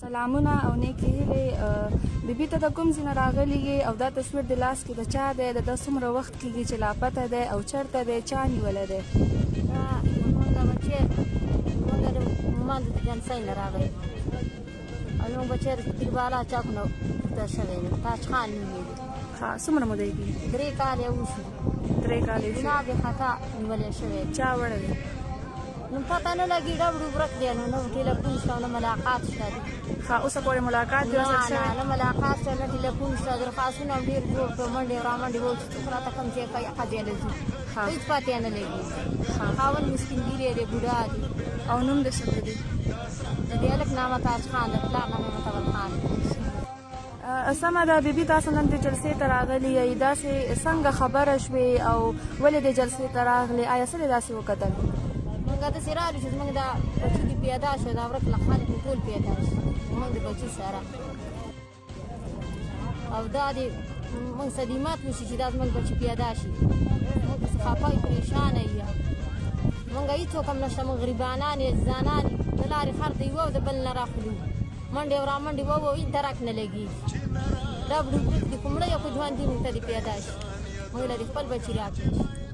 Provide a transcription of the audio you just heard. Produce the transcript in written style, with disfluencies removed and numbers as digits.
سلامونه او نیکې هیلې بیبي ته د کوم ځای نه راغلي یې او دا تصویر د لاس کې د چا دی د ده څومره وخت کېږي چې لاپته دی او چېرته دی چا نیولی دی زمونږ بچی زمونږ د ما د جنسۍ نه راغلی او زمونږ بچی د پیربالا چاک نه پورته شوی دی تاج خان نومېږي ښه څومره موده یې کېږي 3 کاله یې وشو 3 کاله یې بنا د خطا نیولی شوی دی چا وړی دی نو پته نه لګي ډبرو ورک دی نو نه ټلیفون شته او نه ملاقات شته دی ښه اوسه پورې ملاقات دی ورسره شوی نه ملاقات شته نه ټلیفون شته درخواستونه هم ډېر جوړ کړو منډې رامنډې وو چې څوک راته کوم ځای کوي هغه ځای له ځو هېڅ پاتې نه لګي خاوند مې سپین ږیری دی بوډا دی او نوم د څه دی د دې هلک نامه تاج خان د پلار نامه متول خان سمه ده بیبي تاسو نن د جلسې ته راغلي یئ داسې څنګه خبره شوې او ولې د جلسې ته راغلې آیا څه دې داسې وکتل موږ داسې راغلو چې زموږ دا بچي دې پیدا شو دا ورک له خلک ټول پیدا شو زموږ د بچي سره او دا دې موږ صدمات وشي چې دا زموږ بچي پیدا شي موږ پسې خفه یو پریشانه یو موږ هېڅوک هم نشته موږ غریبانان یې زانان یې د لارې خر ته یو د بل نه راخلو منډې او رامنډې ووو هېڅ درک نه لګېږي ډبرې ورک دي خو مړه یو خو ژوندي موږ ته دې پیدا شي موږ له دې خپل بچي راکړي